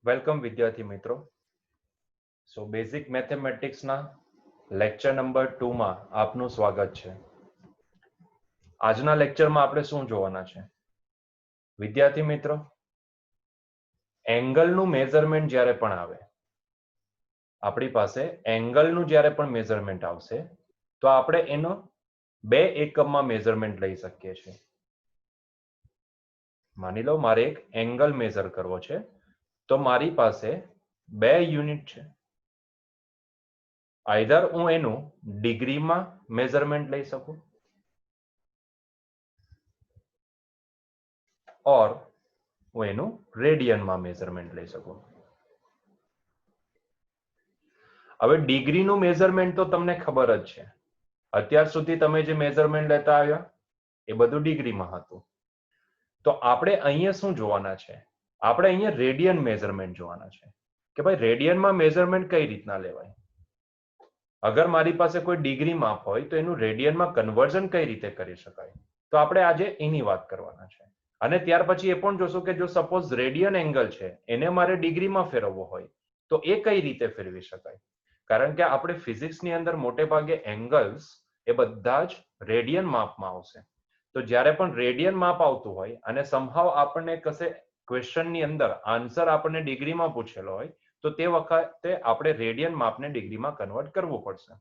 Welcome વિદ્યાર્થી મિત્રો. સો basic મેથેમેટિક્સના lecture number 2 માં આપનું સ્વાગત છે. આજના લેક્ચરમાં આપણે શું જોવાના છે વિદ્યાર્થી મિત્રો? એંગલનું મેઝરમેન્ટ જ્યારે પણ આવે, આપણી પાસે એંગલનું જ્યારે પણ મેઝરમેન્ટ આવશે તો આપણે એનો બે એકમમાં મેઝરમેન્ટ લઈ શકીએ છીએ. માની લો મારે એક એંગલ મેઝર કરવો છે તો મારી પાસે બે યુનિટ છે. આઈધર હું એનું ડિગ્રીમાં મેઝરમેન્ટ લઈ શકું ઓર હું એનું રેડિયનમાં મેઝરમેન્ટ લઈ શકું. હવે ડિગ્રીનું મેઝરમેન્ટ તો તમને ખબર જ છે. અત્યાર સુધી તમે જે મેઝરમેન્ટ લેતા આવ્યા એ બધું ડિગ્રીમાં હતું. તો આપણે અહીંયા શું જોવાના છે? આપણે અહીંયા રેડિયન મેઝરમેન્ટ જોવાના છે કે ભાઈ રેડિયનમાં મેઝરમેન્ટ કઈ રીતના લેવાય. અગર મારી પાસે કોઈ ડિગ્રી માપ હોય તો એનું રેડિયનમાં કન્વર્ઝન કઈ રીતે કરી શકાય, તો આપણે આજે એની વાત કરવાના છે. અને ત્યાર પછી એ પણ જોશું કે જો સપોઝ રેડિયન એંગલ છે એને મારે ડિગ્રીમાં ફેરવવો હોય તો એ કઈ રીતે ફેરવી શકાય. કારણ કે આપણે ફિઝિક્સની અંદર મોટે ભાગે એંગલ્સ એ બધા જ રેડિયન માપમાં આવશે. તો જ્યારે પણ રેડિયન માપ આવતું હોય અને સમહાવ આપણને કશે ક્વેશ્ચનની અંદર આન્સર આપણને ડિગ્રીમાં પૂછેલો હોય તો તે વખતે આપણે રેડિયન માપને ડિગ્રીમાં કન્વર્ટ કરવું પડશે.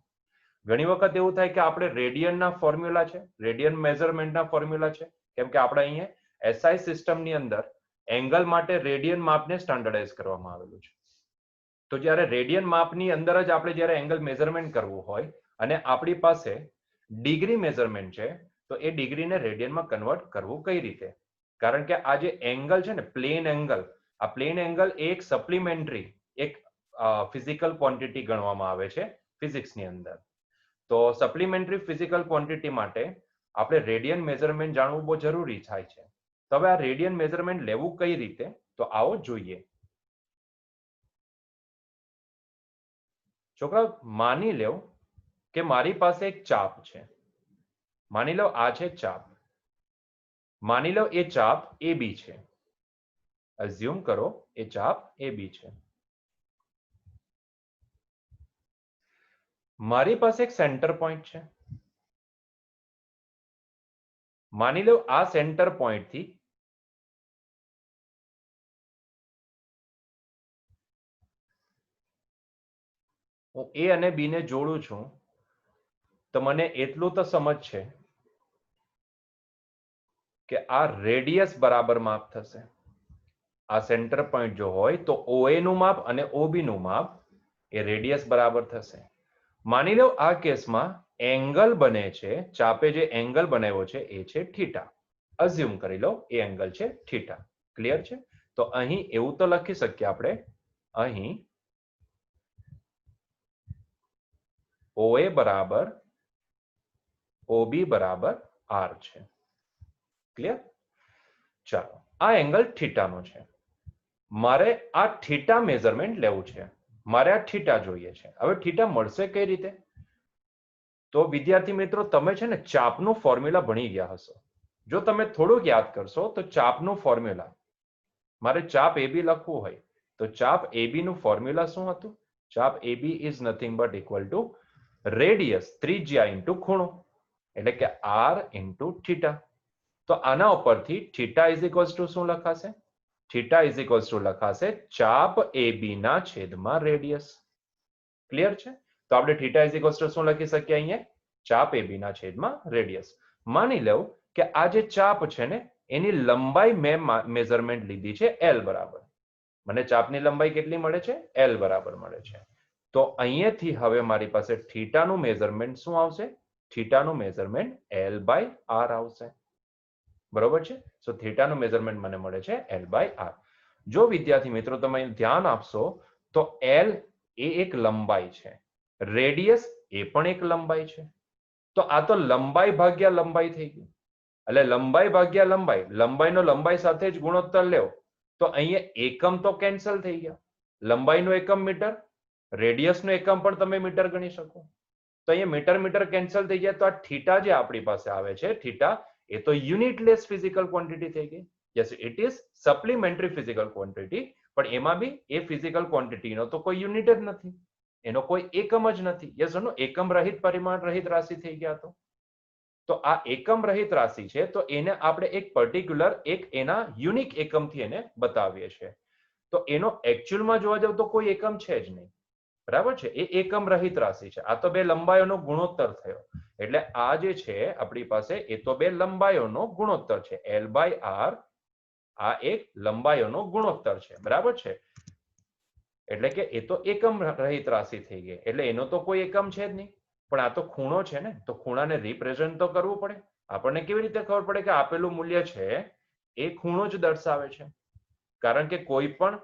ઘણી વખત એવું થાય કે આપણે રેડિયનના ફોર્મ્યુલા છે, રેડિયન મેઝરમેન્ટના ફોર્મ્યુલા છે, કેમ કે આપણે અહીંયા એસઆઈ સિસ્ટમની અંદર એંગલ માટે રેડિયન માપને સ્ટાન્ડર્ડાઇઝ કરવામાં આવેલું છે. તો જ્યારે રેડિયન માપની અંદર જ આપણે જ્યારે એંગલ મેઝરમેન્ટ કરવું હોય અને આપણી પાસે ડિગ્રી મેઝરમેન્ટ છે તો એ ડિગ્રીને રેડિયનમાં કન્વર્ટ કરવું કઈ રીતે? કારણ કે આ જે એંગલ છે ને પ્લેન એંગલ, આ પ્લેન એંગલ એક સપ્લિમેન્ટરી એક ફિઝિકલ ક્વોન્ટિટી ગણવામાં આવે છે ફિઝિક્સની અંદર. તો સપ્લિમેન્ટરી ફિઝિકલ ક્વોન્ટિટી માટે આપણે રેડિયન મેઝરમેન્ટ જાણવું બહુ જરૂરી થાય છે. તો હવે આ રેડિયન મેઝરમેન્ટ લેવું કઈ રીતે, તો આવો જોઈએ. છોકરાઓ માની લો કે મારી પાસે એક ચાપ છે. માની લો આ છે ચાપ. માની લો એ ચાપ AB છે. અઝ્યુમ કરો એ ચાપ AB છે. મારી પાસે એક સેન્ટર પોઈન્ટ છે. માની લો આ સેન્ટર પોઈન્ટથી હું A અને B ને જોડું છું તો મને એટલું તો સમજ છે કે આ રેડિયસ બરાબર માપ થશે. આ સેન્ટર પોઈન્ટ જો હોય તો OA નું માપ અને OB નું માપ એ રેડિયસ બરાબર થશે. માની લો આ કેસમાં એંગલ બને છે, ચાપે જે એંગલ બનાવ્યો છે એ છે થીટા. અઝ્યુમ કરી લો એ એંગલ છે થીટા. ક્લિયર છે? તો અહીં એવું તો લખી શકીએ આપણે, અહીં OA બરાબર OB બરાબર R છે. ક્લિયર? ચાલો, આ એંગલ થીટાનો છે. મારે આ થીટા મેઝરમેન્ટ લેવું છે. મારે આ થીટા જોઈએ છે. હવે થીટા મળશે કઈ રીતે? તો વિદ્યાર્થી મિત્રો તમે છે ને ચાપનું ફોર્મ્યુલા ભણી ગયા હશો. જો તમે થોડુંક યાદ કરશો તો ચાપનું ફોર્મ્યુલા, મારે ચાપ AB લખવું હોય તો ચાપ AB નું ફોર્મ્યુલા શું હતું? ચાપ AB is nothing but equal to radius ત્રિજ્યા ઇન્ટુ ખૂણો, એટલે કે R ઇન્ટુ થીટા. તો આના ઉપરથી થીટા ઇઝ ઇક્વલ્સ ટુ શું લખાશે? થીટા ઇઝ ઇક્વલ્સ ટુ લખાશે ચાપ AB ના છેદમાં રેડિયસ. ક્લિયર છે? તો આપણે થીટા ઇઝ ઇક્વલ્સ ટુ શું લખી શકીએ અહીંયા? ચાપ AB ના છેદમાં રેડિયસ. માની લો કે આ જે ચાપ છે ને એની લંબાઈ મેં મેઝરમેન્ટ લીધી છે L બરાબર. મને ચાપની લંબાઈ કેટલી મળે છે? L બરાબર મળે છે. તો અહીંયાથી હવે મારી પાસે થીટાનું મેઝરમેન્ટ શું આવશે? થીટાનું મેઝરમેન્ટ L બાય R આવશે. બરોબર છે? સો થીટાનું મેઝરમેન્ટ મને મળે છે L બાય R. જો વિદ્યાર્થી મિત્રો તમે ધ્યાન આપશો તો L એ એક લંબાઈ છે, રેડિયસ એ પણ એક લંબાઈ છે. તો આ તો લંબાઈ ભાગ્યા લંબાઈ થઈ ગયું. એટલે લંબાઈ ભાગ્યા લંબાઈ, લંબાઈનો લંબાઈ સાથે જ ગુણોત્તર લેવો તો અહીંયા એકમ તો કેન્સલ થઈ ગયા. લંબાઈનું એકમ મીટર, રેડિયસનું એકમ પણ તમે મીટર ગણી શકો. તો અહીંયા મીટર મીટર કેન્સલ થઈ ગયા. તો આ થીટા જે આપણી પાસે આવે છે થીટા, એ તો યુનિટલેસ ફિઝિકલ ક્વોન્ટિટી થઈ ગઈ. Yes, it is supplementary physical quantity, પણ એમાં બી એ ફિઝિકલ ક્વોન્ટિટીનો તો કોઈ યુનિટ જ નથી, એનો કોઈ એકમ જ નથી. યસ ઓર નો? એકમ રહિત પરિમાણ રહિત રાશિ થઈ ગયા. તો આ એકમ રહિત રાશિ છે, તો એને આપણે એક પર્ટિક્યુલર એક એના યુનિક એકમથી એને બતાવીએ છીએ. તો એનો એકચ્યુઅલમાં જોવા જાવ તો કોઈ એકમ છે જ નહીં, બરાબર છે? એ એકમ રહિત રાશિ છે. આ તો બે લંબાઈઓનો ગુણોત્તર થયો. એટલે આ જે છે આપણી પાસે એ તો બે લંબાઈઓનો ગુણોત્તર છે. L by R આ એક લંબાઈઓનો ગુણોત્તર છે, બરાબર છે? એટલે કે એ તો એકમ રહિત રાશિ થઈ ગઈ, એટલે એનો તો કોઈ એકમ છે જ નહીં. પણ આ તો ખૂણો છે ને, તો ખૂણાને રિપ્રેઝન્ટ તો કરવું પડે. આપણને કેવી રીતે ખબર પડે કે આપેલું મૂલ્ય છે એ ખૂણો જ દર્શાવે છે? કારણ કે કોઈ પણ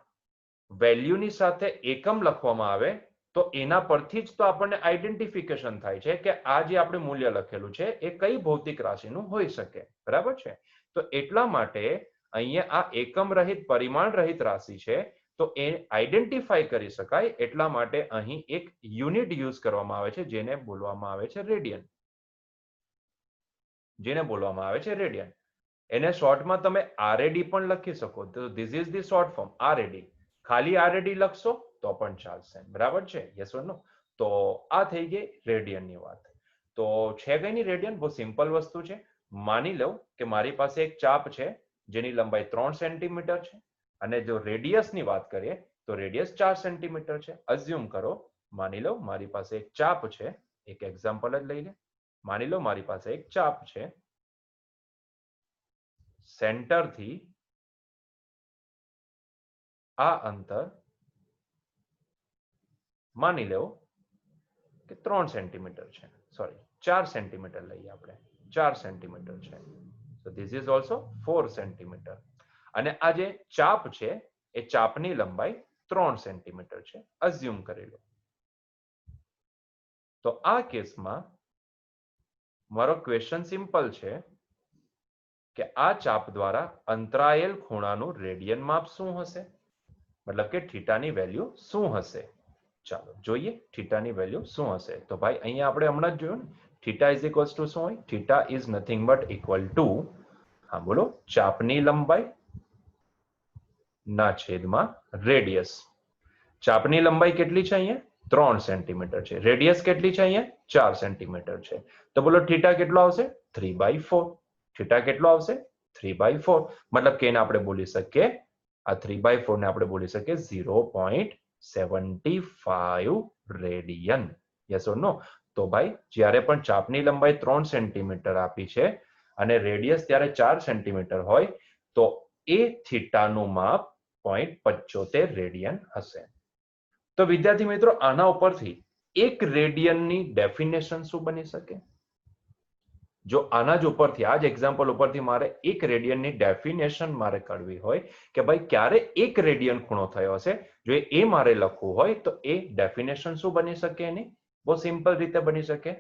વેલ્યુની સાથે એકમ લખવામાં આવે તો એના પરથી જ તો આપણને આઈડેન્ટિફિકેશન થાય છે કે આ જે આપણે મૂલ્ય લખેલું છે એ કઈ ભૌતિક રાશિનું હોઈ શકે, બરાબર છે? તો એટલા માટે અહીંયા આ એકમ રહિત પરિમાણ રહિત રાશિ છે, તો એ આઈડેન્ટિફાઈ કરી શકાય એટલા માટે અહીં એક યુનિટ યુઝ કરવામાં આવે છે, જેને બોલવામાં આવે છે રેડિયન. એને શોર્ટમાં તમે RAD પણ લખી શકો. તો this is the short form RAD. ખાલી RAD લખશો તો પણ ચાલશે, બરાબર છે? Yes or no? તો આ થઈ ગઈ રેડિયનની વાત. તો છે કઈ નહીં રેડિયન, બહુ સિમ્પલ વસ્તુ છે. માની લો કે મારી પાસે એક ચાપ છે જેની લંબાઈ 3 સેન્ટીમીટર છે, અને જો રેડિયસની વાત કરીએ તો રેડિયસ 4 સેન્ટીમીટર છે. અઝ્યુમ કરો, માની લો મારી પાસે એક ચાપ છે, એક એક્ઝામ્પલ જ લઈ લે. માની લો મારી પાસે એક ચાપ છે, સેન્ટરથી આ અંતર માની લો કે 3 સેન્ટીમીટર છે, સોરી 4 સેન્ટીમીટર લઈએ આપણે, 4 સેન્ટીમીટર છે. So this is also 4 centimetre. અને આ જે ચાપ છે એ ચાપની લંબાઈ 3 સેન્ટીમીટર છે, અઝ્યુમ કરી લો. તો આ કેસમાં મારો ક્વેશ્ચન સિમ્પલ છે કે આ ચાપ દ્વારા અંતરાયેલ ખૂણાનું રેડિયન માપ શું હશે, મતલબ કે થીટાની વેલ્યુ શું હશે? ચાલો જોઈએ થીટાની વેલ્યુ શું હશે. તો ભાઈ અહીંયા આપણે હમણાં જ જોયું ને, થીટા ઇઝ ઇક્વલ્સ ટુ શું હોય? Theta is nothing but equal to, હા બોલો, ચાપની લંબાઈ ના છેદમાં રેડિયસ. ચાપની લંબાઈ કેટલી છે અહીંયા? 3 સેન્ટીમીટર છે. રેડિયસ કેટલી છે અહીંયા? 4 સેન્ટીમીટર છે. તો બોલો થીટા કેટલો આવશે? 3/4. થીટા કેટલો આવશે? 3/4. મતલબ કે એને આપણે બોલી શકીએ, આ 3/4 ને આપણે બોલી શકીએ 0.75 રેડિયન. Yes or no? તો ભાઈ જ્યારે પણ ચાપની લંબાઈ 3 સેન્ટીમીટર આપી છે અને રેડિયસ ત્યારે 4 સેન્ટીમીટર હોય તો એ થીટાનું માપ 0.75 રેડિયન હશે. તો વિદ્યાર્થી મિત્રો, આના ઉપરથી એક રેડિયનની ડેફિનેશન શું બની શકે? જો આના જ ઉપરથી, આ જ એક્ઝામ્પલ ઉપરથી મારે એક રેડિયનની ડેફિનેશન મારે કરવી હોય કે ભાઈ ક્યારે એક રેડિયન ખૂણો થયો હશે, જો એ મારે લખવું હોય તો એ ડેફિનેશન શું બની શકે એની? બહુ સિમ્પલ રીતે બની શકે.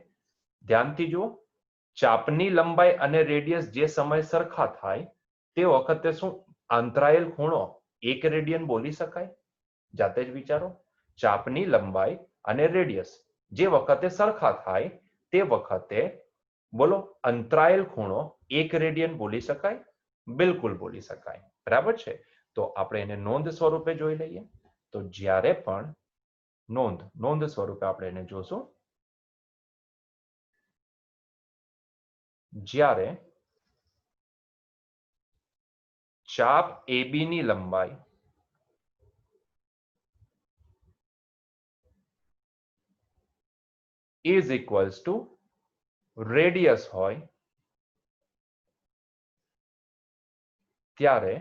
ધ્યાનથી જુઓ, ચાપની લંબાઈ અને રેડિયસ જે સમય સરખા થાય તે વખતે શું અંતરાયેલ ખૂણો એક રેડિયન બોલી શકાય? જાતે જ વિચારો. ચાપની લંબાઈ અને રેડિયસ જે વખતે સરખા થાય તે વખતે બોલો અંતરાયેલ ખૂણો એક રેડિયન બોલી શકાય? બિલકુલ બોલી શકાય, બરાબર છે? તો આપણે એને નોંધ સ્વરૂપે જોઈ લઈએ. તો જ્યારે પણ નોંધ સ્વરૂપે આપણે એને જોશું, જ્યારે ચાપ AB ની લંબાઈ ઇઝ ઇક્વલ્સ ટુ રેડિયસ હોય ત્યારે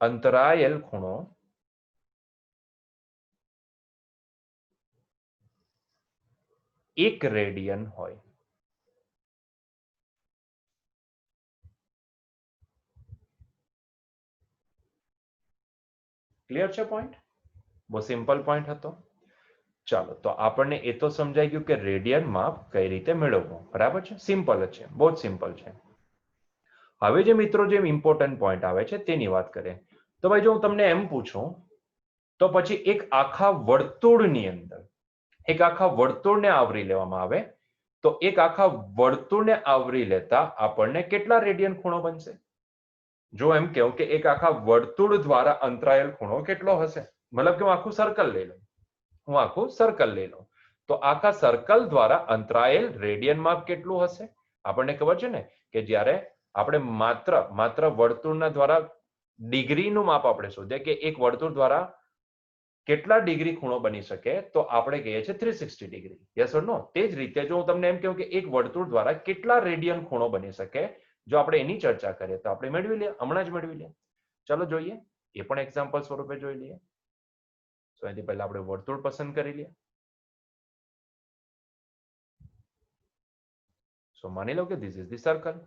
અંતરાયેલ ખૂણો એક રેડિયન હોય. ક્લિયર છે પોઈન્ટ? બહુ સિમ્પલ પોઈન્ટ હતો. ચાલો, તો આપણને એ તો સમજાઈ ગયું કે રેડિયન માપ કઈ રીતે મેળવવું, બરાબર છે? સિમ્પલ જ છે, બહુ જ સિમ્પલ છે. હવે જે મિત્રો જે ઇમ્પોર્ટન્ટ પોઈન્ટ આવે છે તેની વાત કરીએ. તો ભાઈ જો હું તમને એમ પૂછું તો પછી એક આખા વર્તુળની અંદર એક આખા વર્તુળને આવરી લેવામાં આવે તો એક આખા વર્તુળને આવરી લેતા આપણને કેટલા રેડિયન ખૂણો બનશે? જો એમ કહું કે એક આખા વર્તુળ દ્વારા અંતરાયેલ ખૂણો કેટલો હશે, મતલબ કે હું આખું સર્કલ લઈ લઉં, તો આખા સર્કલ દ્વારા અંતરાયેલ રેડિયન માપ કેટલું હશે? આપણને ખબર છે ને કે જ્યારે આપણે માત્ર વર્તુળના દ્વારા ડિગ્રીનું માપ આપણે શોધીએ કે એક વર્તુળ દ્વારા કેટલા ડિગ્રી ખૂણો બની શકે, તો આપણે કહીએ છીએ 360 ડિગ્રી. યસ ઓર નો? તે જ રીતે જો હું તમને એમ કહું કે એક વર્તુળ દ્વારા કેટલા રેડિયન ખૂણો બની શકે, જો આપણે એની ચર્ચા કરીએ તો આપણે મેળવી લઈએ, હમણાં જ મેળવી લઈએ. ચાલો જોઈએ, એ પણ એક્ઝામ્પલ સ્વરૂપે જોઈ લઈએ. તો એથી પહેલા આપણે વર્તુળ પસંદ કરી લઈએ. સો માની લો કે this is the circle.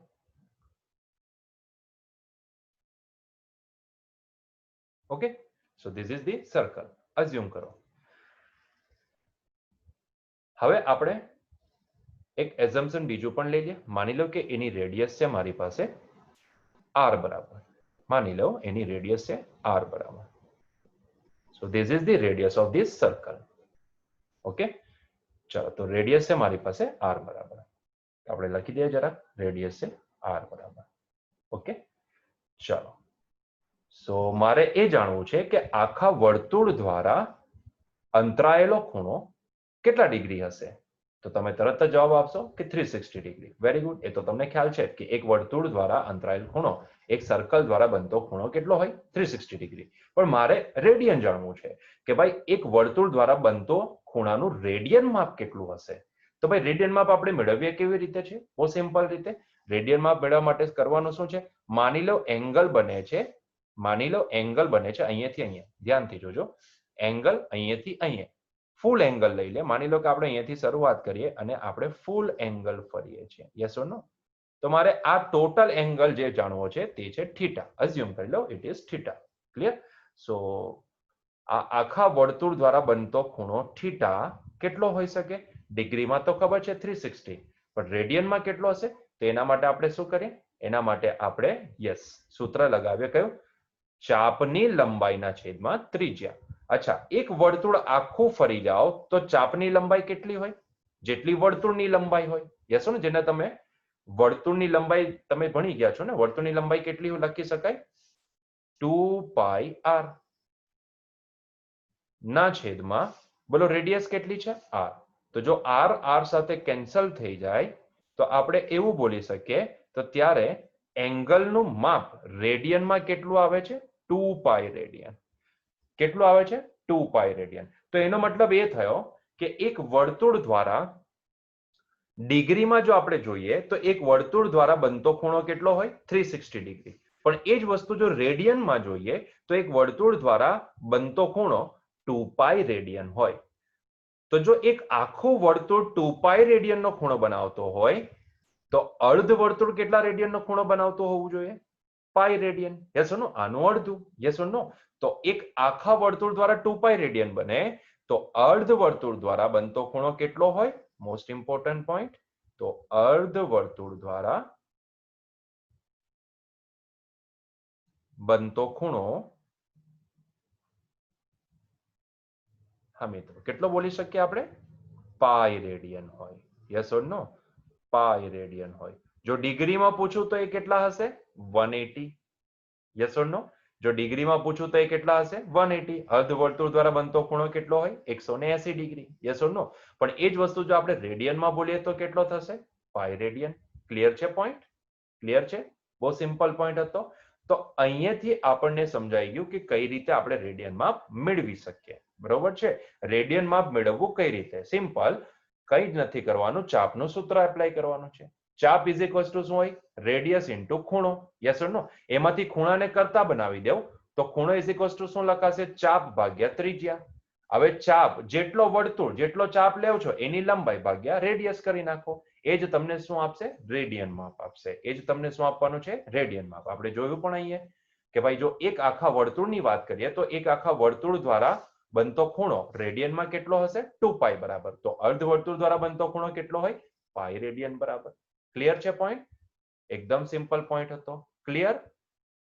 Okay, so this is the circle. Assume કરો. હવે આપણે એક એઝમ્પશન બીજું પણ લઈ લઈએ. માની લો કે એની રેડિયસ છે મારી પાસે r બરાબર. માની લો એની રેડિયસ છે r બરાબર. So this is the radius of this circle. Okay, ચાલો તો રેડિયસ છે મારી પાસે r બરાબર. આપણે લખી દઈએ જરા, રેડિયસ છે r બરાબર. ઓકે, ચાલો. સો મારે એ જાણવું છે કે આખા વર્તુળ દ્વારા અંતરાયેલો ખૂણો કેટલા ડિગ્રી હશે? તો તમે તરત જ જવાબ આપશો કે 360 ડિગ્રી. Very good. એ તો તમને ખ્યાલ છે કે એક વર્તુળ દ્વારા અંતરાયેલ ખૂણો એક સર્કલ દ્વારા બનતો ખૂણો કેટલો હોય? 360 ડિગ્રી. પણ મારે રેડિયન જાણવું છે કે ભાઈ એક વર્તુળ દ્વારા બનતો ખૂણાનું રેડિયન માપ કેટલું હશે? તો ભાઈ રેડિયન માપ આપણે મેળવીએ કેવી રીતે છે? બહુ સિમ્પલ રીતે. રેડિયન માપ મેળવવા માટે કરવાનું શું છે? માની લો એંગલ બને છે અહીંયાથી અહીંયા. ધ્યાનથી જોજો, એંગલ અહીંયાથી અહીંયા ફૂલ એંગલ લઈ લે. માની લો કે આપણે અહીંયાથી શરૂઆત કરીએ અને આપણે ફૂલ એંગલ ફરીએ છીએ. Yes or no? તો મારે આ ટોટલ એંગલ જે જાણવો છે તે છે થીટા. અઝ્યુમ કરી લો ઇટ ઇઝ થીટા. ક્લિયર? સો આ આખા વર્તુળ દ્વારા બનતો ખૂણો થીટા કેટલો હોઈ શકે? ડિગ્રીમાં તો ખબર છે 360, પણ રેડિયનમાં કેટલો હશે? તો એના માટે આપણે શું કરીએ? એના માટે આપણે યસ સૂત્ર લગાવીએ. કયું? ચાપની લંબાઈના છેદમાં ત્રિજ્યા. અચ્છા, એક વર્તુળ આખું ફરી જાઓ તો ચાપની લંબાઈ કેટલી હોય? જેટલી વર્તુળની લંબાઈ હોય. યસ ને? જેને તમે વર્તુળની લંબાઈ તમે ભણી ગયા છો ને, વર્તુળની લંબાઈ કેટલી લખી શકાય? 2πr ના છેદમાં બોલો રેડિયસ કેટલી છે? r. તો જો r સાથે કેન્સલ થઈ જાય તો આપણે એવું બોલી શકીએ તો ત્યારે એંગલનું માપ રેડિયનમાં કેટલું આવે છે? 2π રેડિયન. કેટલું આવે છે? 2π રેડિયન. તો એનો મતલબ એ થયો કે એક વર્તુળ દ્વારા ડિગ્રીમાં જો આપણે જોઈએ તો એક વર્તુળ દ્વારા બનતો ખૂણો કેટલો હોય? 360 ડિગ્રી. પણ એ જ વસ્તુ જો રેડિયનમાં જોઈએ તો એક વર્તુળ દ્વારા બનતો ખૂણો 2π રેડિયન હોય. તો જો એક આખું વર્તુળ 2π રેડિયનનો ખૂણો બનાવતો હોય તો અર્ધ વર્તુળ કેટલા રેડિયનનો ખૂણો બનાવતો હોવું જોઈએ? પાઈ રેડિયન. યસ ઓર નો? આનું અડધું. Yes or no? તો એક આખા વર્તુળ દ્વારા 2π રેડિયન બને તો અર્ધ વર્તુળ દ્વારા બનતો ખૂણો કેટલો હોય? Most important point. તો અર્ધ વર્તુળ દ્વારા બનતો ખૂણો, હા મિત્રો, કેટલો બોલી શકીએ આપણે? પાઈ રેડિયન હોય. Yes or no? Pi radian હોય. જો ડિગ્રીમાં પૂછું તો એ કેટલા હશે? 180. Yes or no? જો ડિગ્રીમાં પૂછું તો એ કેટલા હશે? 180. અર્ધવર્તુળ દ્વારા બનતો ખૂણો કેટલો હોય? 180 ડિગ્રી. યસ ઓર નો? પણ એ જ વસ્તુ જો આપણે રેડિયનમાં બોલીએ તો કેટલો થશે? પાઈ રેડિયન. ક્લિયર છે પોઈન્ટ? ક્લિયર છે? બહુ સિમ્પલ પોઈન્ટ હતો. તો અહીંયાથી આપણને સમજાઈ ગયું કે કઈ રીતે આપણે રેડિયન માપ મેળવી શકીએ. બરોબર છે? રેડિયન માપ મેળવવું કઈ રીતે? સિમ્પલ, કઈ જ નથી કરવાનું, ચાપનું સૂત્ર એપ્લાય કરવાનું છે. ચાપ ઇઝ ઇક્વલ ટુ શું હોય? રેડિયસ ઇન્ટુ ખૂણો. યસ ઓર નો? એમાંથી ખૂણાને કરતા બનાવી દેવ તો ખૂણો ઇઝ ઇક્વલ ટુ શું લખાશે? ચાપ ભાગ્યા ત્રિજ્યા. હવે ચાપ જેટલો વર્તુળ જેટલો ચાપ લેવ છો એની લંબાઈ ભાગ્યા રેડિયસ કરી નાખો. એ જ તમને શું આપશે? રેડિયન માપ આપશે. એ જ તમને શું આપવાનું છે? રેડિયન માપ. આપણે જોયું પણ અહીંયા કે ભાઈ જો એક આખા વર્તુળની વાત કરીએ તો એક આખા વર્તુળ દ્વારા બનતો ખૂણો રેડિયનમાં કેટલો હશે? 2π બરાબર. તો અર્ધવર્તુળ દ્વારા બનતો ખૂણો કેટલો હોય? પાઈ રેડિયન બરાબર. ક્લિયર છે પોઈન્ટ? એકદમ સિમ્પલ પોઈન્ટ હતો. ક્લિયર?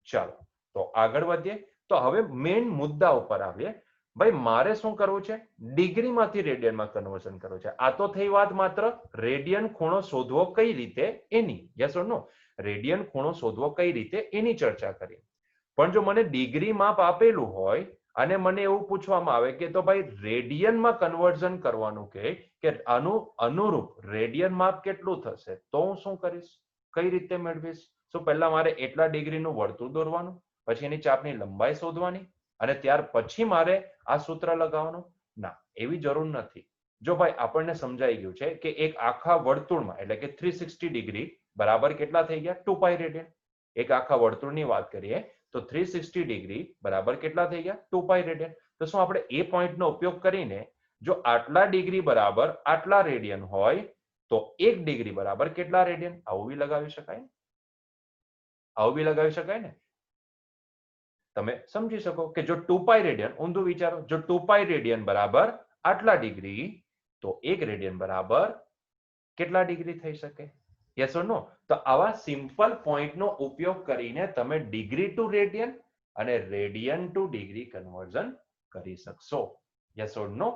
ચાલો તો આગળ વધીએ. તો હવે મેઇન મુદ્દા ઉપર આવીએ. ભાઈ મારે શું કરવું છે? ડિગ્રીમાંથી રેડિયનમાં કન્વર્ઝન કરવું છે. આ તો થઈ વાત માત્ર રેડિયન ખૂણો શોધવો કઈ રીતે એની. Yes or no? રેડિયન ખૂણો શોધવો કઈ રીતે એની ચર્ચા કરી. પણ જો મને ડિગ્રી માપ આપેલું હોય અને મને એવું પૂછવામાં આવે કે તો ભાઈ રેડિયનમાં કન્વર્ઝન કરવાનું કે આનું અનુરૂપ રેડિયન માપ કેટલું થશે, તો હું શું કરીશ, કઈ રીતે મેળવીશ? શું પહેલા મારે એટલા ડિગ્રીનું વર્તુળ દોરવાનું, પછી એની ચાપની લંબાઈ શોધવાની અને ત્યાર પછી મારે આ સૂત્ર લગાવવાનું? ના, એવી જરૂર નથી. જો ભાઈ આપણને સમજાઈ ગયું છે કે એક આખા વર્તુળમાં એટલે કે 360 ડિગ્રી બરાબર કેટલા થઈ ગયા? 2 પાઈ રેડિયન. એક આખા વર્તુળની વાત કરીએ તો 360 ડિગ્રી બરાબર કેટલા થઈ ગયા? 2 પાઈ રેડિયન. તો શું આપણે એ પોઈન્ટનો ઉપયોગ કરીને જો આટલા ડિગ્રી બરાબર આટલા રેડિયન હોય તો 1 ડિગ્રી બરાબર કેટલા રેડિયન? આવું બી લગાવી શકાય ને? આવું બી લગાવી શકાય ને? તમે સમજી શકો કે જો 2 પાઈ રેડિયન, ઊંધું વિચારો, જો 2 પાઈ રેડિયન બરાબર આટલા ડિગ્રી તો 1 રેડિયન બરાબર કેટલા ડિગ્રી થઈ શકે? Yes or no? તો આવા સિમ્પલ પોઈન્ટનો ઉપયોગ કરીને તમે ડિગ્રી ટુ રેડિયન અને રેડિયન ટુ ડિગ્રી કન્વર્ઝન કરી શકશો. Yes or no?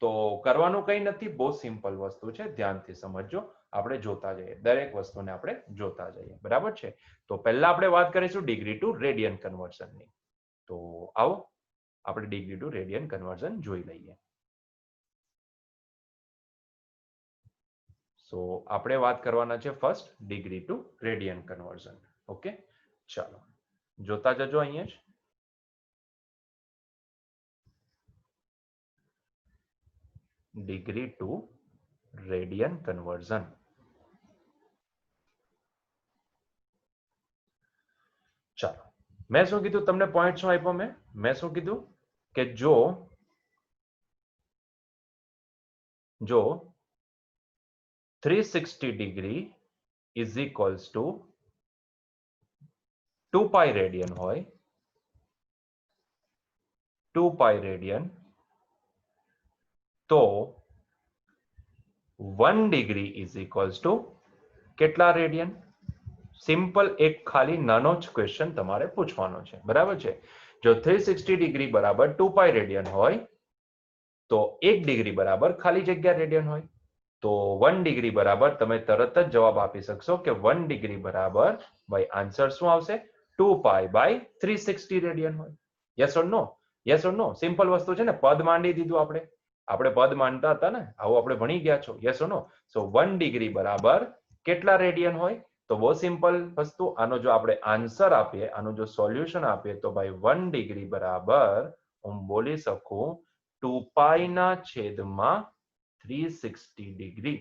તો કરવાનું કંઈ નથી, બહુ સિમ્પલ વસ્તુ છે, ધ્યાનથી સમજજો. આપણે જોતા જઈએ, દરેક વસ્તુને આપણે જોતા જઈએ, બરાબર છે? તો પહેલા આપણે વાત કરીશું ડિગ્રી ટુ રેડિયન કન્વર્ઝનની. તો આવો આપણે ડિગ્રી ટુ રેડિયન કન્વર્ઝન જોઈ લઈએ. સો આપણે વાત કરવાના છે first degree to radian conversion. Okay, ચાલો જોતા જજો અહીંયા જ. Degree to radian conversion. ચાલો, મેં શું કીધું તમને? પોઈન્ટ શું આપ્યો મેં શું કીધું કે જો 360 degree is equals to 2 pi radian હોય, 2 પાઈ રેડિયન, તો 1 ડિગ્રી ઇઝ ઇક્વલ્સ ટુ કેટલા રેડિયન? સિમ્પલ એક ખાલી નાનો જ ક્વેશ્ચન તમારે પૂછવાનો છે, બરાબર છે? જો 360 ડિગ્રી બરાબર 2 પાઈ રેડિયન હોય તો 1 ડિગ્રી બરાબર ખાલી જગ્યા રેડિયન હોય. તો 1 ડિગ્રી બરાબર તમે તરત જ જવાબ આપી શકશો કે 1 ડિગ્રી બરાબર ભાઈ આન્સર શું આવશે? 2 પાઈ બાય 360 રેડિયન હોય. Yes or no? Yes or no? Simple વસ્તુ છે ને, પદ માંડી દીધું આપણે પદ માનતા હતા ને, આવું આપણે ભણી ગયા છો. Yes or no? So 1 degree બરાબર કેટલા રેડિયન હોય? તો બહુ સિમ્પલ વસ્તુ, આનો જો આપણે આન્સર આપીએ, આનું જો સોલ્યુશન આપીએ તો ભાઈ 1 ડિગ્રી બરાબર હું બોલી શકું 2 પાઈ ના છેદમાં 360 ડિગ્રી,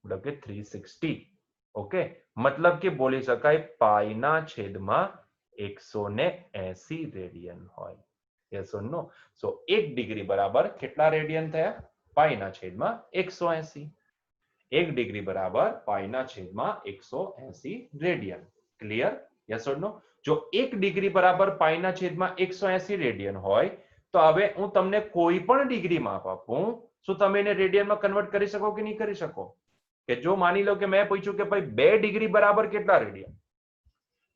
મતલબ કે 360. ઓકે, મતલબ કે બોલી શકાય પાઈ ના છેદમાં 180 રેડિયન હોય. Yes or no? So 1 degree બરાબર કેટલા રેડિયન થયા? પાઈ ના છેદમાં 180. 1 ડિગ્રી બરાબર પાઈના છેદમાં 180 radian. Clear? Yes or no? જો 1 ડિગ્રી બરાબર પાઈના છેદમાં 180 રેડિયન હોય તો હવે હું તમને કોઈ પણ ડિગ્રી માપ આપું, શું તમે એને રેડિયનમાં કન્વર્ટ કરી શકો કે નહીં કરી શકો? કે જો માની લો કે મેં પૂછ્યું કે ભાઈ 2 ડિગ્રી બરાબર કેટલા રેડિયન,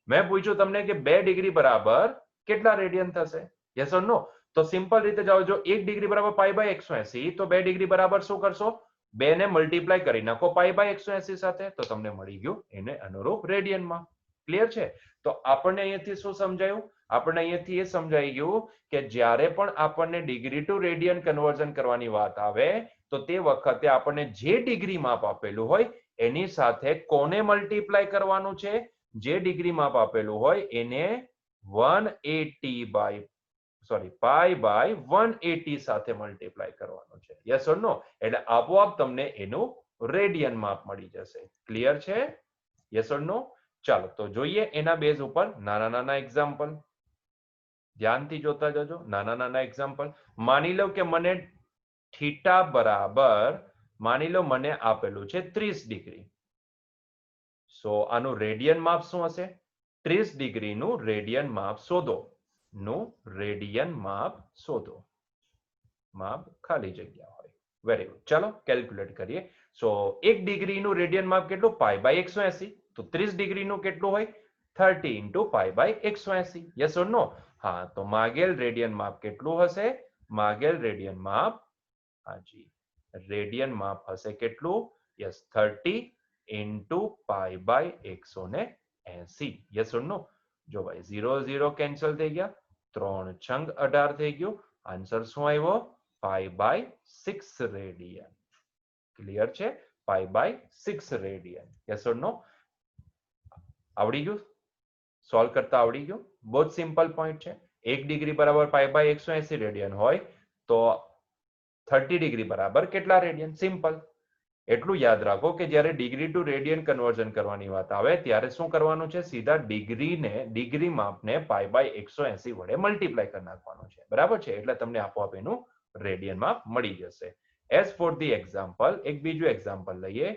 મેં પૂછ્યું તમને કે 2 ડિગ્રી બરાબર કેટલા રેડિયન થશે? Yes or no? તો સિમ્પલ રીતે જાઓ, જો 1 ડિગ્રી બરાબર પાઈ બાય 180 તો 2 ડિગ્રી બરાબર શું કરશો? 2 ને મલ્ટીપ્લાય કરી નાખો પાઈ બાય 180 સાથે, તો તમને મળી ગયું એને અનુરૂપ રેડિયનમાં. ક્લિયર છે? તો આપણને અહીંયાથી શું સમજાયું? આપણને અહીંયાથી એ સમજાઈ ગયું કે જ્યારે પણ આપણને ડિગ્રી ટુ રેડિયન કન્વર્ઝન કરવાની વાત આવે તો તે વખતે આપણને જે ડિગ્રી માપ આપેલું હોય એની સાથે કોને મલ્ટીપ્લાય કરવાનું છે? જે ડિગ્રી માપ આપેલું હોય એને 180 બાય પાઈ બાય 180 સાથે મલ્ટીપ્લાય કરવાનું છે. યસ ઓર નો? એટલે આપોઆપ તમને એનું રેડિયન માપ મળી જશે. ક્લિયર છે? યસ ઓર નો? ચાલો તો જોઈએ એના બેઝ ઉપર નાના નાના એક્ઝામ્પલ. ધ્યાનથી જોતા જજો. નાના નાના એક્ઝામ્પલ. માની લો કે મને થીટા બરાબર, માની લો મને આપેલું છે 30 ડિગ્રી. સો આનું રેડિયન માપ શું હશે? 30 ડિગ્રીનું રેડિયન માપ શોધો. નું રેડિયન માપ શોધો. માપ ખાલી જગ્યા હોય. Very good. ચાલો કેલ્ક્યુલેટ કરીએ. સો 1 ડિગ્રીનું રેડિયન માપ કેટલું? Pi by 180. તો 30 ડિગ્રીનું કેટલું હોય? 30 into pi by 180. Yes or no? હા, તો માગેલ રેડિયન માપ કેટલું હશે? માગેલ રેડિયન માપ, હાજી, રેડિયન માપ હશે કેટલું? Yes, 30 into pi by 180. 80. Yes or no? જો ભાઈ 0 0 કેન્સલ થઈ ગયા, 3 છંગ 18 થઈ ગયું. આન્સર શું આવ્યો? π/6 રેડિયન. ક્લિયર છે? π/6 રેડિયન. યસ ઓર નો? આવડી ગયું? સોલ્વ કરતા આવડી ગયું? બહુ જ સિમ્પલ પોઈન્ટ છે. 1 ડિગ્રી બરાબર π/180 રેડિયન હોય તો 30 ડિગ્રી બરાબર કેટલા રેડિયન? સિમ્પલ. એટલું યાદ રાખો કે જ્યારે ડિગ્રી ટુ રેડિયન કન્વર્ઝન કરવાની વાત આવે ત્યારે શું કરવાનું છે? સીધા ડિગ્રી માપને π/180 વડે મલ્ટીપ્લાય કરી નાખવાનું છે. બરાબર છે? એટલે તમને આપોઆપ એનું રેડિયન માપ મળી જશે. એઝ ફોર ધી એક્ઝામ્પલ, એક બીજું એક્ઝામ્પલ લઈએ.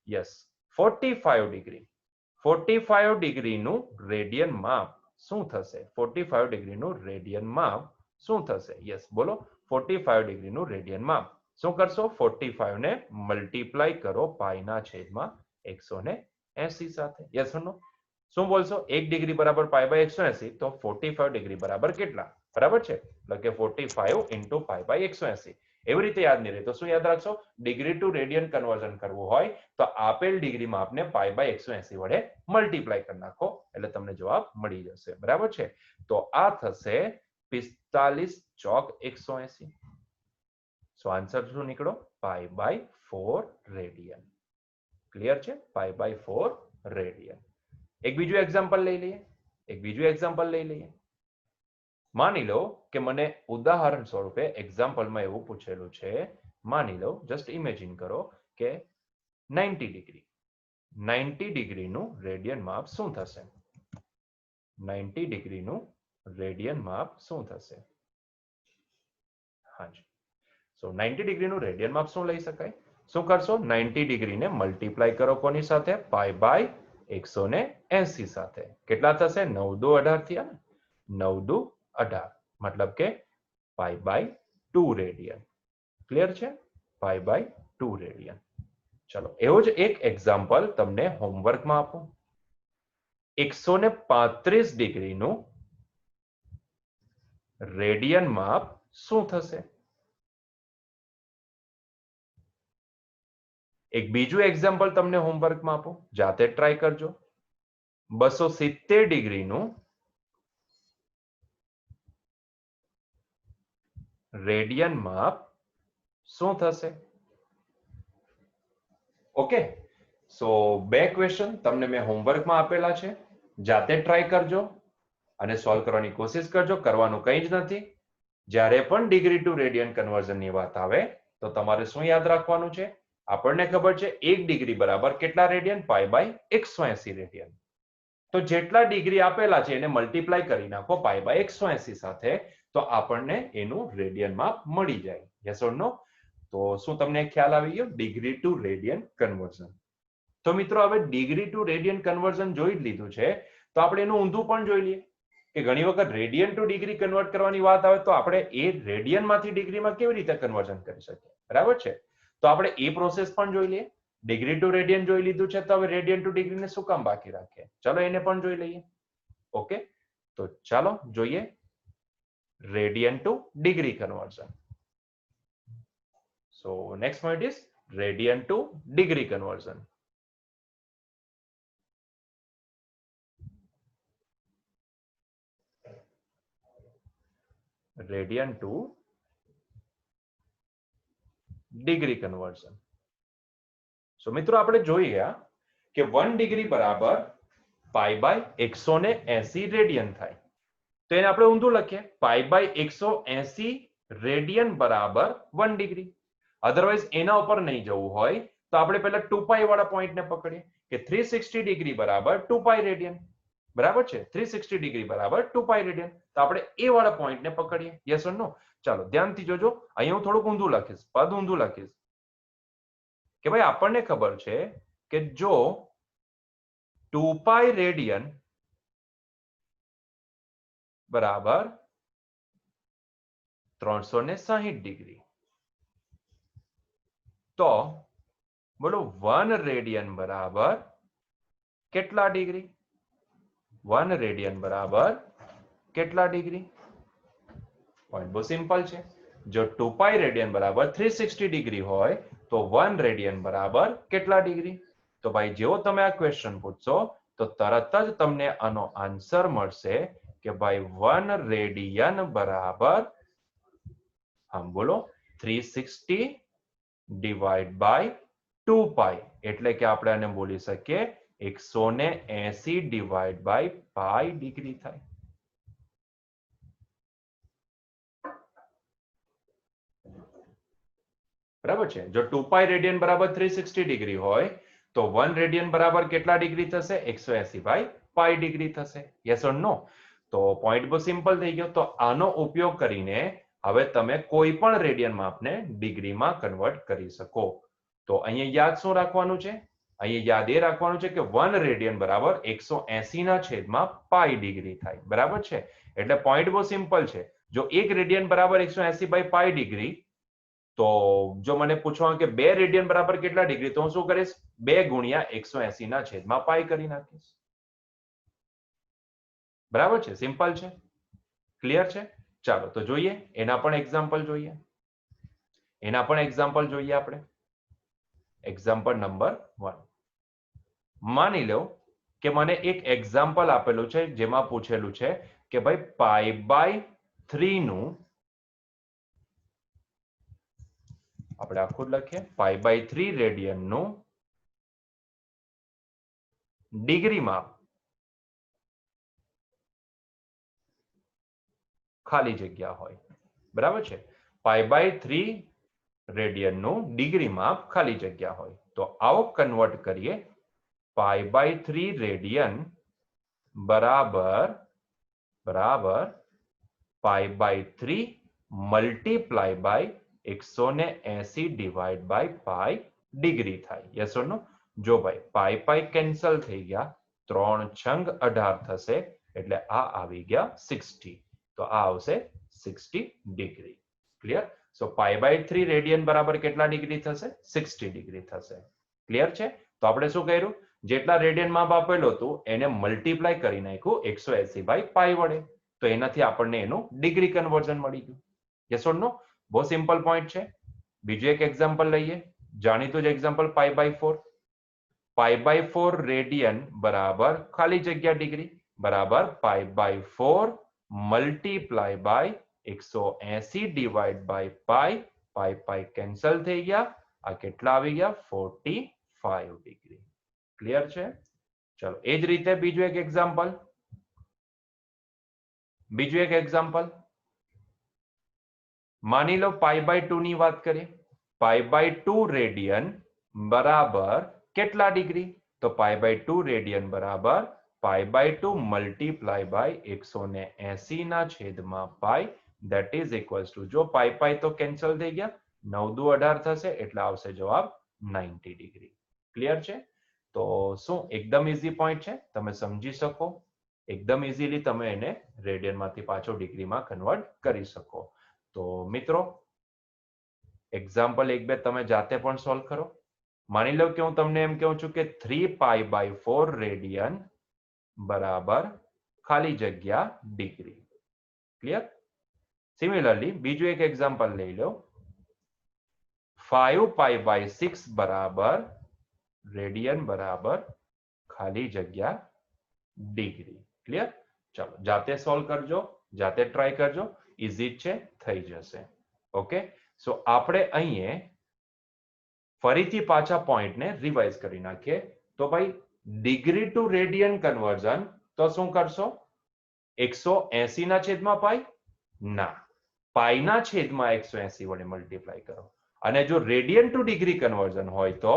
Yes, 45 degree. 45 ડિગ્રીનું રેડિયન માપ શું થશે? 45 ડિગ્રીનું રેડિયન માપ શું થશે? યસ, બોલો. 45 ડિગ્રીનું રેડિયન માપ શું કરશો? 45 ને મલ્ટીપ્લાય કરો પાઈના છેદમાં 180 સાથે. યસ ઓર નો? શું બોલશો? 1 ડિગ્રી બરાબર π/180, તો 45 ડિગ્રી બરાબર કેટલા? બરાબર છે? એટલે કે 45 ઇન્ટુ π/180. એવી રીતે યાદ નહીં રહે તો શું યાદ રાખશો? ડિગ્રી ટુ રેડિયન કન્વર્ઝન કરવું હોય તો આપેલ ડિગ્રી માપને π/180 વડે મલ્ટીપ્લાય કરી નાખો એટલે તમને જવાબ મળી જશે. બરાબર છે? તો આ થશે 45 ચોક 180. સો આન્સર શું નીકળો? π/4 રેડિયન. ક્લિયર છે? π/4 રેડિયન. એક બીજું એક્ઝામ્પલ લઈ લઈએ. માની લો કે મને ઉદાહરણ સ્વરૂપે એક્ઝામ્પલમાં એવું પૂછેલું છે. માની લો, જસ્ટ ઇમેજિન કરો કે 90 ડિગ્રી. 90 ડિગ્રીનું રેડિયન માપ શું થશે? 90 ડિગ્રીનું રેડિયન માપ શું થશે? હાજી. સો 90 ડિગ્રીનું રેડિયન માપ શું લઈ શકાય? શું કરશો? 90 ડિગ્રીને મલ્ટીપ્લાય કરો કોની સાથે? π/180 સાથે. કેટલા થશે? 9 દુ 18 થયા ને? 9 દુ 18 મતલબ કે π/2 રેડિયન. ક્લિયર છે? π/2 રેડિયન. ચલો, એવો જ એક એક્ઝામ્પલ તમને હોમવર્કમાં આપો. 135 ડિગ્રીનું રેડિયન માપ શું થશે? એક બીજું એક્ઝામ્પલ તમને હોમવર્કમાં આપો, જાતે ટ્રાય કરજો. 270 ડિગ્રીનું રેડિયન માપ શું થશે? ઓકે, સો બે ક્વેશ્ચન તમને મેં હોમવર્કમાં આપેલા છે. જાતે ટ્રાય કરજો અને સોલ્વ કરવાની કોશિશ કરજો. કરવાનું કંઈ જ નથી. જ્યારે પણ ડિગ્રી ટુ રેડિયન કન્વર્ઝનની વાત આવે તો તમારે શું યાદ રાખવાનું છે? આપણને ખબર છે 1 ડિગ્રી બરાબર કેટલા રેડિયન? π/180 રેડિયન. તો જેટલા ડિગ્રી આપેલા છે એને મલ્ટીપ્લાય કરી નાખો π/180 સાથે તો આપણને એનું રેડિયન માપ મળી જાય. Yes or no? તો શું તમને ખ્યાલ આવી ગયો? Degree to radian conversion. તો મિત્રો, હવે ડિગ્રી ટુ રેડિયન કન્વર્ઝન જોઈ લીધું છે તો આપણે એનું ઊંધું પણ જોઈ લઈએ કે ઘણી વખત રેડિયન ટુ ડિગ્રી કન્વર્ટ કરવાની વાત આવે તો આપણે એ રેડિયનમાંથી ડિગ્રીમાં કેવી રીતે કન્વર્ઝન કરી શકીએ? બરાબર છે? તો આપણે એ પ્રોસેસ પણ જોઈ લઈએ. ડિગ્રી ટુ રેડિયન જોઈ લીધું છે તો હવે રેડિયન ટુ ડિગ્રીને શું કામ બાકી રાખીએ? ચલો એને પણ જોઈ લઈએ. ઓકે, તો ચાલો જોઈએ radian to degree conversion. So next point is radian to degree conversion. Radian to degree conversion. So મિત્રો, આપણે જોઈ ગયા કે 1 ડિગ્રી બરાબર π/180 રેડિયન થાય. તો એને આપણે ઊંધું લખીએ, π/180 રેડિયન બરાબર 1 ડિગ્રી. અધરવાઇઝ એના ઉપર નહીં જવું હોય તો આપણે પહેલા 2π વાળા પોઈન્ટને પકડીએ કે 360 ડિગ્રી બરાબર 2π રેડિયન. બરાબર છે? 360 ડિગ્રી બરાબર 2π રેડિયન. તો આપણે એ વાળા પોઈન્ટને પકડીએ. યસ ઓર નો? ચાલો ધ્યાનથી જોજો. અહીંયા હું થોડુંક ઊંધું લખીશ, પદ ઊંધું લખીશ કે ભાઈ આપણને ખબર છે કે જો 2π રેડિયન બરાબર 360 ડિગ્રી તો બોલો 1 રેડિયન બરાબર કેટલા ડિગ્રી? 1 રેડિયન બરાબર કેટલા ડિગ્રી? પોઈન્ટ બહુ સિમ્પલ છે. જો 2π રેડિયન બરાબર 360 ડિગ્રી હોય તો 1 રેડિયન બરાબર કેટલા ડિગ્રી? તો ભાઈ જેવો તમે આ ક્વેશ્ચન પૂછશો તો તરત જ તમને આનો આન્સર મળશે કે ભાઈ 1 રેડિયન બરાબર, હા બોલો, 360 ડિવાઈડ બાય 2 પાઈ, એટલે કે આપણે આને બોલી શકીએ 180 ડિવાઈડ બાય પાઈ ડિગ્રી થાય. બરાબર છે. જો 2 પાઈ રેડિયન બરાબર 360 ડિગ્રી હોય તો 1 રેડિયન બરાબર કેટલા ડિગ્રી થશે? 180 બાય પાઈ ડિગ્રી થશે. Yes or no? તો પોઈન્ટ બહુ સિમ્પલ થઈ ગયો. તો આનો ઉપયોગ કરીને હવે તમે કોઈ પણ રેડિયન માપને ડિગ્રીમાં કન્વર્ટ કરી શકો. તો અહીંયા યાદ શું રાખવાનું છે? અહીંયા યાદ એ રાખવાનું છે કે 1 રેડિયન બરાબર 180 ના છેદમાં પાઈ ડિગ્રી થાય. બરાબર છે? એટલે પોઈન્ટ બહુ સિમ્પલ છે. જો 1 રેડિયન બરાબર 180 બાય પાઈ ડિગ્રી, તો જો મને પૂછવાનું કે 2 રેડિયન બરાબર કેટલા ડિગ્રી, તો હું શું કરીશ? 2 ગુણ્યા 180 ના છેદમાં પાઈ કરી નાખીશ. બરાબર છે? સિમ્પલ છે? ક્લિયર છે? ચાલો તો જોઈએ, એના પણ એક્ઝામ્પલ જોઈએ. આપણે એક્ઝામ્પલ નંબર 1. માની લો કે મને એક એક્ઝામ્પલ આપેલું છે જેમાં પૂછેલું છે કે ભાઈ પાઈ બાય 3 નું, આપણે આખું લખીએ, પાઈ બાય 3 રેડિયન નું ડિગ્રી માપ ખાલી જગ્યા હોય. બરાબર છે? પાઈ બાય 3 રેડિયન નું ડિગ્રી માપ ખાલી જગ્યા હોય. તો આવો કન્વર્ટ કરીએ. પાઈ બાય 3 રેડિયન બરાબર pi by 3 multiply by 180 divide by pi degree થાય. Yes or no? જો ભાઈ પાઈ પાઈ કેન્સલ થઈ ગયા, 3 છંગ 18 થશે, એટલે આ આવી ગયા 60. તો આ આવશે 60 degree. Clear? So pi by 3 radian બરાબર કેટલા ડિગ્રી થશે? 60 ડિગ્રી થશે. ક્લિયર છે? તો આપણે શું કર્યું? જેટલા રેડિયન માપ આપેલું હતું એને મલ્ટીપ્લાય કરી નાખ્યું 180 બાય પાઈ વડે. તો એનાથી આપણને એનું ડિગ્રી કન્વર્ઝન મળી ગયું. યસ ઓર નો? બહુ સિમ્પલ પોઈન્ટ છે. બીજું એક એક્ઝામ્પલ લઈએ. જાણીતું જ example pi by 4. Pi by 4 radian બરાબર ખાલી જગ્યા ડિગ્રી બરાબર pi by 4 multiply by 180 divide by pi. Pi pi cancel થઈ ગયા. આ કેટલા આવી ગયા? 45 ડિગ્રી. ક્લિયર છે? ચલો એ જ રીતે બીજું એક એક્ઝામ્પલ. માની લો પાઈ બાય 2 ની વાત કરીએ. પાઈ બાય 2 રેડિયન બરાબર કેટલા ડિગ્રી? તો પાઈ બાય 2 રેડિયન બરાબર પાઈ બાય 2 મલ્ટીપ્લાય બાય 180 ના છેદમાં પાઈ, ધેટ ઇઝ ઇક્વલ્સ ટુ, જો પાઈ પાઈ તો કેન્સલ થઈ ગયા, 9 દુ 18 થશે, એટલે આવશે જવાબ 90 ડિગ્રી. ક્લિયર છે? તો શું એકદમ ઇઝી પોઈન્ટ છે? તમે સમજી શકો, એકદમ ઇઝીલી તમે એને રેડિયનમાંથી પાછો ડિગ્રીમાં કન્વર્ટ કરી શકો. તો મિત્રો એક્ઝામ્પલ 1-2 તમે જાતે પણ સોલ્વ કરો. માની લો કે હું તમને એમ કહું છું કે 3 પાઈ બાય 4 રેડિયન બરાબર ખાલી જગ્યા ડિગ્રી. ક્લિયર? સિમિલરલી બીજું એક એક્ઝામ્પલ લઈ લો. 5 પાઈ બાય 6 બરાબર રેડિયન બરાબર ખાલી જગ્યા ડિગ્રી. ક્લિયર? ચાલો જાતે સોલ્વ કરજો, જાતે ટ્રાય કરજો. ઇઝી છે, થઈ જશે. ઓકે, સો આપણે અહીંયા ફરીથી પાછા પોઈન્ટને રિવાઇઝ કરી નાખીએ. તો ભાઈ ડિગ્રી ટુ રેડિયન કન્વર્ઝન, તો શું કરશો? 180 ના છેદમાં પાઈ? ના, પાઈના છેદમાં 180 વડે મલ્ટીપ્લાય કરો. અને જો રેડિયન ટુ ડિગ્રી કન્વર્ઝન હોય તો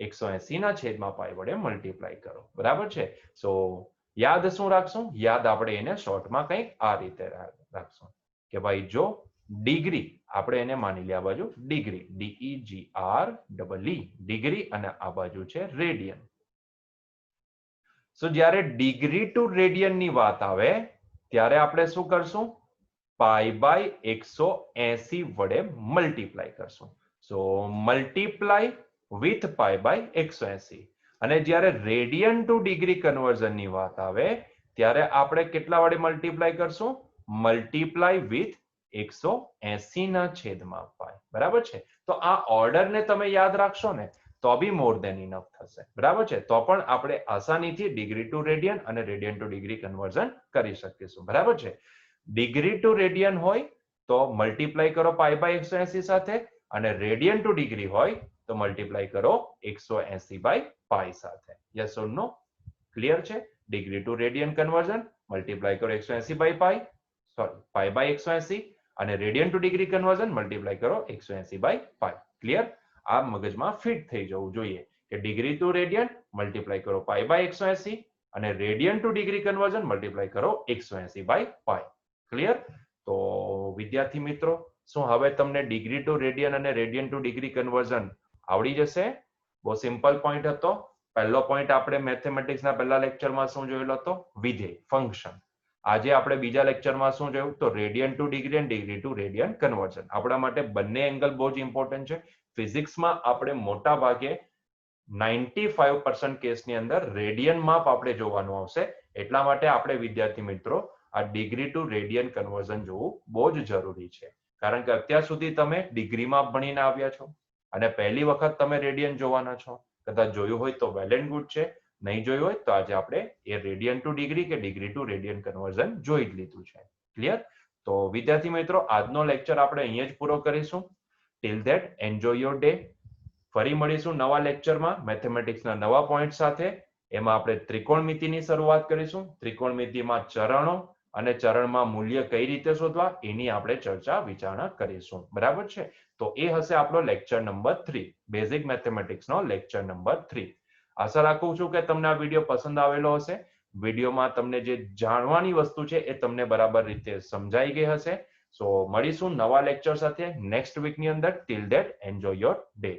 180 ના છેદમાં પાઈ વડે મલ્ટીપ્લાય કરો. બરાબર છે? સો યાદ શું રાખશું? યાદ આપણે એને શોર્ટમાં કંઈક આ રીતે રાખશું કે ભાઈ જો ડિગ્રી, આપણે એને માની લે આ બાજુ ડિગ્રી, DEGREE ડિગ્રી, અને આ બાજુ છે રેડિયન. સો જ્યારે ડિગ્રી ટુ રેડિયન ની વાત આવે ત્યારે આપણે શું કરશું? પાઈ બાય 180 વડે મલ્ટીપ્લાય કરશું. સો મલ્ટીપ્લાય વિથ પાઈ બાય 180. અને જ્યારે રેડિયન ટુ ડિગ્રી કન્વર્ઝન ની વાત આવે ત્યારે આપણે કેટલા વડે મલ્ટીપ્લાય કરશું? મલ્ટીપ્લાય વિથ 180 ના છેદમાં પાઈ. બરાબર છે? તો આ ઓર્ડરને તમે યાદ રાખશો ને તો બી મોર દેન ઇનફ થશે. બરાબર છે? તો પણ આપણે આસાનીથી ડિગ્રી ટુ રેડિયન અને રેડિયન ટુ ડિગ્રી કન્વર્ઝન કરી શકીશું. બરાબર છે? ડિગ્રી ટુ રેડિયન હોય તો મલ્ટીપ્લાય કરો પાઈ બાય 180 સાથે, અને રેડિયન ટુ ડિગ્રી હોય તો મલ્ટીપ્લાય કરો 180 બાય પાઈ સાથે. Yes or no? ક્લિયર છે? Degree to radian conversion multiply કરો 180 by pi, sorry pi by 180, અને radian to degree conversion multiply કરો 180 બાય પાઈ. ક્લિયર? આ મગજમાં ફિટ થઈ જવું જોઈએ કે ડિગ્રી ટુ રેડિયન મલ્ટીપ્લાય કરો પાઈ બાય 180, અને radian to degree conversion multiply કરો 180 બાય પાઈ. ક્લિયર? તો વિદ્યાર્થી મિત્રો, શું હવે તમને ડિગ્રી ટુ રેડિયન અને રેડિયન ટુ ડિગ્રી કન્વર્ઝન આવડી જશે? બહુ સિમ્પલ પોઈન્ટ હતો. પહેલો પોઈન્ટ આપણે મેથેમેટિક્સના પહેલા લેક્ચરમાં શું જોયેલો હતો? વિધેય, ફંક્શન. આજે આપણે બીજા લેક્ચરમાં શું જોયું? તો રેડિયન ટુ ડિગ્રી અને ડિગ્રી ટુ રેડિયન કન્વર્ઝન. આપણા માટે બંને એંગલ બહુ જ ઇમ્પોર્ટન્ટ છે. ફિઝિક્સમાં આપણે મોટા ભાગે 95% કેસની અંદર રેડિયન માપ આપણે જોવાનું આવશે. એટલા માટે આપણે વિદ્યાર્થી મિત્રો આ ડિગ્રી ટુ રેડિયન કન્વર્ઝન જોવું બહુ જ જરૂરી છે. કારણ કે અત્યાર સુધી તમે ડિગ્રીમાં ભણીને આવ્યા છો અને પહેલી વખત તમે રેડિયન જોવાના છો. કદાચ જોયું હોય તો વેલ એન્ડ ગુડ છે. નહીં જોયું હોય તો આજે આપણે એ રેડિયન ટુ ડિગ્રી કે ડિગ્રી ટુ રેડિયન કન્વર્ઝન જોઈ જ લીધું છે. ક્લિયર? તો વિદ્યાર્થી મિત્રો, આજનો લેક્ચર આપણે અહીંયા જ પૂરો કરીશું. Till that enjoy your day. ફરી મળીશું નવા લેક્ચરમાં મેથેમેટિક્સના નવા પોઈન્ટ સાથે. એમાં આપણે ત્રિકોણમિતિની શરૂઆત કરીશું. ત્રિકોણમિતિમાં ચરણો અને ચરણમાં મૂલ્ય કઈ રીતે શોધવા એની આપણે ચર્ચા વિચારણા કરીશું. બરાબર છે? તો એ હશે આપણો લેક્ચર નંબર 3, બેઝિક મેથેમેટિક્સનો લેક્ચર નંબર 3. આશા રાખું છું કે તમને આ વિડીયો પસંદ આવેલો હશે. વિડીયોમાં તમને જે જાણવાની વસ્તુ છે એ તમને બરાબર રીતે સમજાઈ ગઈ હશે. સો મળીશું નવા લેક્ચર સાથે નેક્સ્ટ વીકની અંદર. Till that enjoy your day.